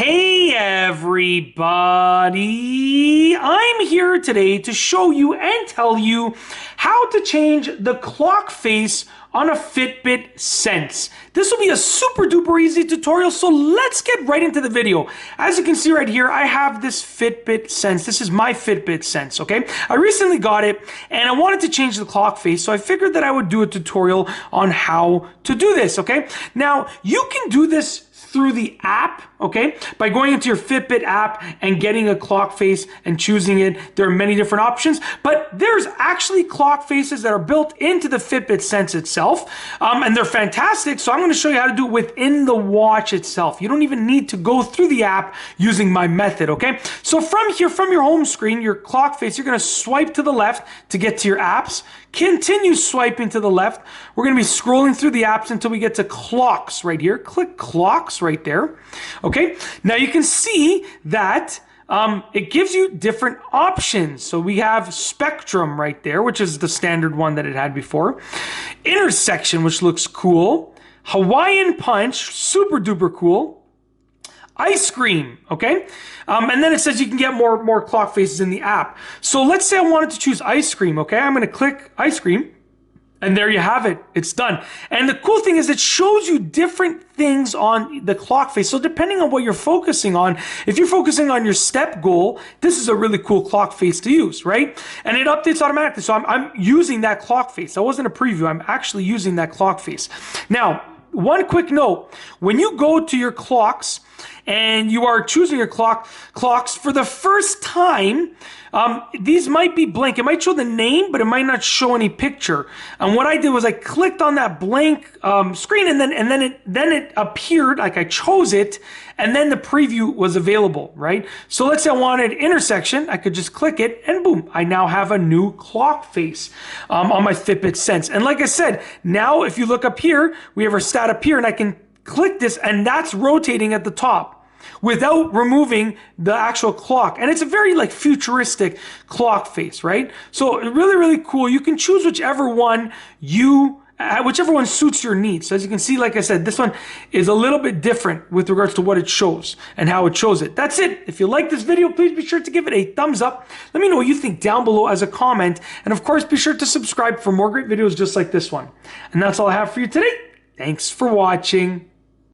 Hey everybody, I'm here today to show you and tell you how to change the clock face on a Fitbit Sense. This will be a super duper easy tutorial, so let's get right into the video. As you can see right here, I have this Fitbit Sense. This is my Fitbit Sense, okay? I recently got it and I wanted to change the clock face, so I figured that I would do a tutorial on how to do this, okay? Now, you can do this through the app, okay? By going into your Fitbit app and getting a clock face and choosing it. There are many different options, but there's actually clock faces that are built into the Fitbit Sense itself, and they're fantastic. So I'm gonna show you how to do it within the watch itself. You don't even need to go through the app using my method, okay? So from here, from your home screen, your clock face, you're gonna swipe to the left to get to your apps. Continue swiping to the left. We're gonna be scrolling through the apps until we get to clocks right here. Click clocks right there. Okay, now you can see that it gives you different options. So we have spectrum right there, which is the standard one that it had before. Intersection, which looks cool. Hawaiian punch, super duper cool. Ice cream, okay? And then it says you can get more clock faces in the app. So let's say I wanted to choose ice cream, okay? I'm gonna click ice cream, and there you have it, it's done. And the cool thing is it shows you different things on the clock face. So depending on what you're focusing on, if you're focusing on your step goal, this is a really cool clock face to use, right? And it updates automatically. So I'm using that clock face. That wasn't a preview, I'm actually using that clock face. Now, one quick note, when you go to your clocks and you are choosing your clocks for the first time, these might be blank. It might show the name, but it might not show any picture. And what I did was I clicked on that blank screen, and then it appeared, like I chose it, and then the preview was available, right? So let's say I wanted intersection, I could just click it, and boom, I now have a new clock face on my Fitbit Sense. And like I said, now if you look up here, we have our stat up here, and I can click this, and that's rotating at the top without removing the actual clock. And it's a very like futuristic clock face, right? So really, really cool. You can choose whichever one suits your needs. So as you can see, like I said, this one is a little bit different with regards to what it shows and how it shows it. That's it. If you like this video, please be sure to give it a thumbs up. Let me know what you think down below as a comment. And of course, be sure to subscribe for more great videos just like this one. And that's all I have for you today. Thanks for watching.